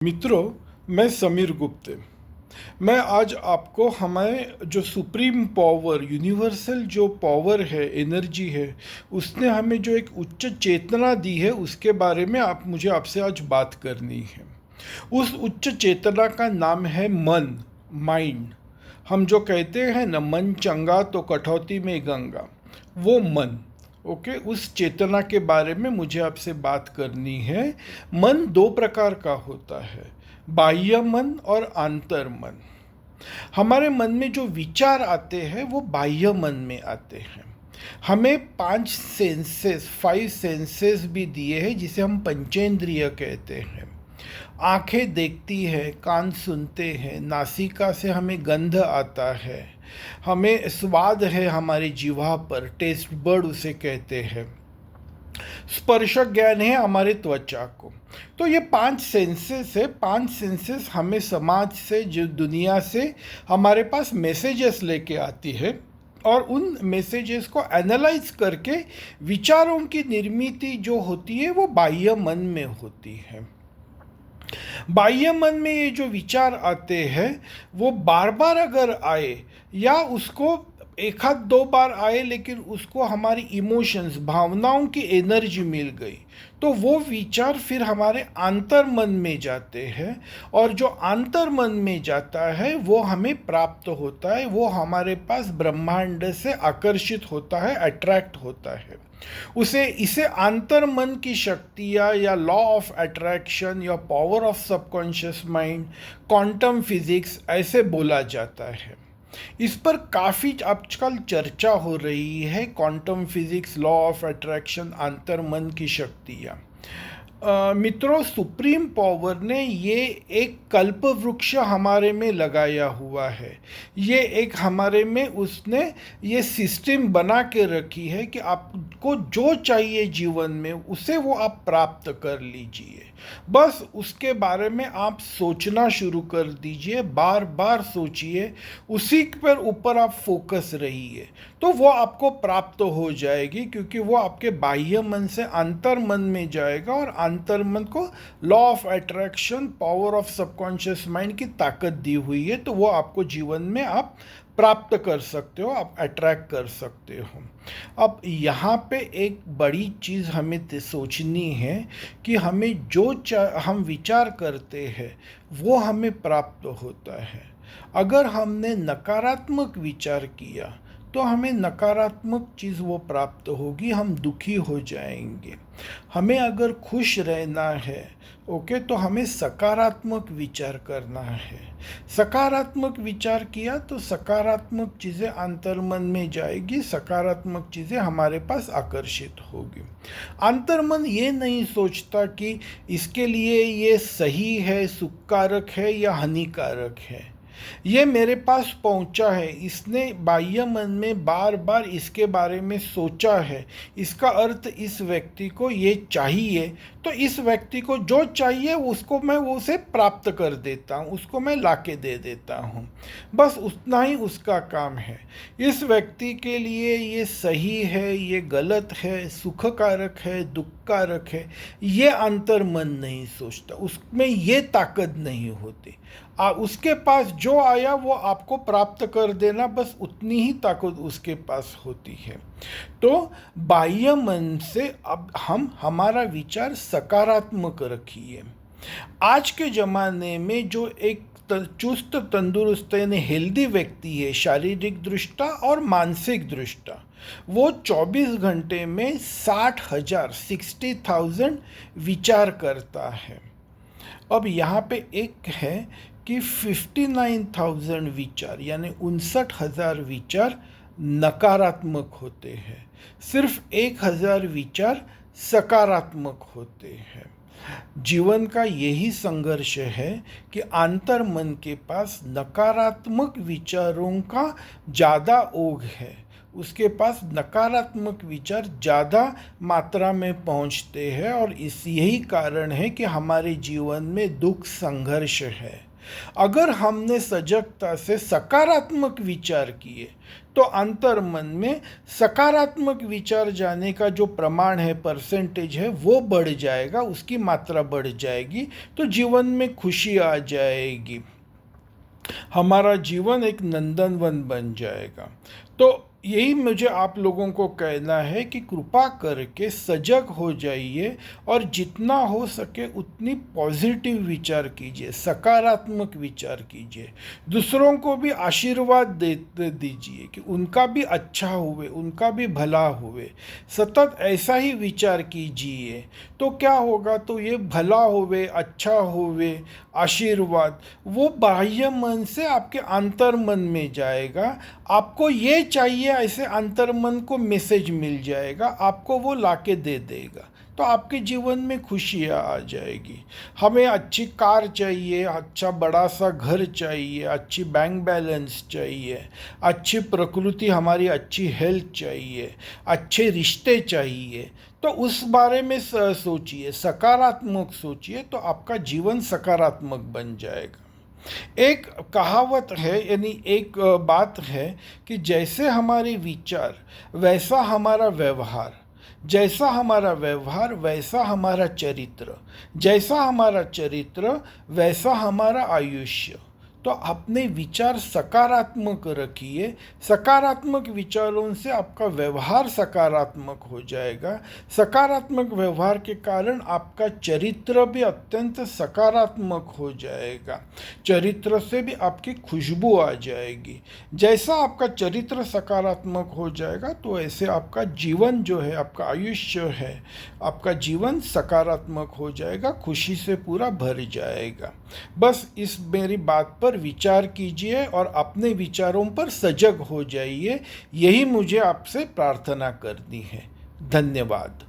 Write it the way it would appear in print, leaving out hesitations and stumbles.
मित्रों, मैं समीर गुप्ते। मैं आज आपको हमें जो सुप्रीम पावर, यूनिवर्सल जो पावर है, एनर्जी है, उसने हमें जो एक उच्च चेतना दी है उसके बारे में मुझे आपसे आज बात करनी है। उस उच्च चेतना का नाम है मन, माइंड। हम जो कहते हैं ना, मन चंगा तो कटौती में गंगा, वो मन। ओके, उस चेतना के बारे में मुझे आपसे बात करनी है। मन दो प्रकार का होता है, बाह्य मन और आंतर मन। हमारे मन में जो विचार आते हैं वो बाह्य मन में आते हैं। हमें फाइव सेंसेस भी दिए हैं, जिसे हम पंचेंद्रिय कहते हैं। आंखें देखती है, कान सुनते हैं, नासिका से हमें गंध आता है, हमें स्वाद है हमारी जीवा पर, टेस्ट बर्ड उसे कहते हैं। स्पर्श ज्ञान है हमारे त्वचा को। तो ये पांच सेंसेस है। पांच सेंसेस हमें समाज से, जो दुनिया से हमारे पास मैसेजेस लेके आती है, और उन मैसेजेस को एनालाइज करके विचारों की निर्मित जो होती है वो बाह्य मन में होती है। बाह्य मन में ये जो विचार आते हैं वो बार बार अगर आए, या उसको एक आध दो बार आए लेकिन उसको हमारी इमोशंस, भावनाओं की एनर्जी मिल गई, तो वो विचार फिर हमारे आंतर मन में जाते हैं। और जो आंतर मन में जाता है वो हमें प्राप्त होता है, वो हमारे पास ब्रह्मांड से आकर्षित होता है, अट्रैक्ट होता है। इसे आंतर मन की शक्तियाँ, या लॉ ऑफ अट्रैक्शन, या power of subconscious mind, quantum physics ऐसे बोला जाता है। इस पर काफ़ी आजकल चर्चा हो रही है, quantum physics, law of attraction, आंतर मन की शक्तियाँ। मित्रों, सुप्रीम पावर ने ये एक कल्प वृक्ष हमारे में लगाया हुआ है। ये एक हमारे में उसने ये सिस्टम बना के रखी है कि आपको जो चाहिए जीवन में उसे वो आप प्राप्त कर लीजिए। बस उसके बारे में आप सोचना शुरू कर दीजिए, बार बार सोचिए, उसी पर ऊपर आप फोकस रहिए, तो वो आपको प्राप्त हो जाएगी, क्योंकि वो आपके बाह्य मन से अंतर मन में जाएगा, और अंतर मन को law of attraction, power of subconscious mind की ताकत दी हुई है, तो वो आपको जीवन में आप प्राप्त कर सकते हो, आप अट्रैक्ट कर सकते हो। अब यहाँ पे एक बड़ी चीज़ हमें सोचनी है कि हमें हम विचार करते हैं वो हमें प्राप्त होता है। अगर हमने नकारात्मक विचार किया तो हमें नकारात्मक चीज़ वो प्राप्त होगी, हम दुखी हो जाएंगे। हमें अगर खुश रहना है, ओके, तो हमें सकारात्मक विचार करना है। सकारात्मक विचार किया तो सकारात्मक चीज़ें अंतर्मन में जाएगी, सकारात्मक चीज़ें हमारे पास आकर्षित होगी। अंतर्मन ये नहीं सोचता कि इसके लिए ये सही है, सुखकारक है या हानिकारक है। ये मेरे पास पहुंचा है, इसने बाह्य मन में बार बार इसके बारे में सोचा है, इसका अर्थ इस व्यक्ति को ये चाहिए, तो इस व्यक्ति को जो चाहिए उसको मैं उसे प्राप्त कर देता हूँ, उसको मैं लाके दे देता हूँ। बस उतना ही उसका काम है। इस व्यक्ति के लिए ये सही है, ये गलत है, सुखकारक है, दुखकारक है, ये अंतर मन नहीं सोचता, उसमें ये ताकत नहीं होती। उसके पास जो आया वो आपको प्राप्त कर देना, बस उतनी ही ताकत उसके पास होती है। तो बाह्य मन से अब हमारा विचार सकारात्मक रखिए। आज के ज़माने में जो एक चुस्त तंदुरुस्त यानी हेल्दी व्यक्ति है, शारीरिक दृष्टा और मानसिक दृष्टा, वो 24 घंटे में 60,000 विचार करता है। अब यहाँ पे एक है कि 59,000 विचार, यानी 59,000 विचार नकारात्मक होते हैं, सिर्फ 1,000 विचार सकारात्मक होते हैं। जीवन का यही संघर्ष है कि आंतर मन के पास नकारात्मक विचारों का ज़्यादा ओघ है, उसके पास नकारात्मक विचार ज़्यादा मात्रा में पहुंचते हैं और यही कारण है कि हमारे जीवन में दुख संघर्ष है। अगर हमने सजगता से सकारात्मक विचार किए तो अंतर मन में सकारात्मक विचार जाने का जो प्रमाण है, परसेंटेज है, वो बढ़ जाएगा, उसकी मात्रा बढ़ जाएगी, तो जीवन में खुशी आ जाएगी, हमारा जीवन एक नंदनवन बन जाएगा। तो यही मुझे आप लोगों को कहना है कि कृपा करके सजग हो जाइए और जितना हो सके उतनी पॉजिटिव विचार कीजिए, सकारात्मक विचार कीजिए, दूसरों को भी आशीर्वाद दे दीजिए कि उनका भी अच्छा हुए, उनका भी भला हुए। सतत ऐसा ही विचार कीजिए तो क्या होगा, तो ये भला होवे, अच्छा होवे, आशीर्वाद वो बाह्य मन से आपके अंतर मन में जाएगा। आपको ये चाहिए ऐसे अंतर मन को मैसेज मिल जाएगा, आपको वो लाके दे देगा, तो आपके जीवन में खुशियाँ आ जाएगी। हमें अच्छी कार चाहिए, अच्छा बड़ा सा घर चाहिए, अच्छी बैंक बैलेंस चाहिए, अच्छी प्रकृति, हमारी अच्छी हेल्थ चाहिए, अच्छे रिश्ते चाहिए, तो उस बारे में सोचिए, सकारात्मक सोचिए, तो आपका जीवन सकारात्मक बन जाएगा। एक कहावत है, यानी एक बात है कि जैसे हमारे विचार वैसा हमारा व्यवहार, जैसा हमारा व्यवहार वैसा हमारा चरित्र, जैसा हमारा चरित्र वैसा हमारा आयुष्य। तो अपने विचार सकारात्मक रखिए, सकारात्मक विचारों से आपका व्यवहार सकारात्मक हो जाएगा, सकारात्मक व्यवहार के कारण आपका चरित्र भी अत्यंत सकारात्मक हो जाएगा, चरित्र से भी आपकी खुशबू आ जाएगी। जैसा आपका चरित्र सकारात्मक हो जाएगा तो ऐसे आपका जीवन जो है, आपका आयुष्य है, आपका जीवन सकारात्मक हो जाएगा, खुशी से पूरा भर जाएगा। बस इस मेरी बात पर विचार कीजिए और अपने विचारों पर सजग हो जाइए, यही मुझे आपसे प्रार्थना करनी है। धन्यवाद।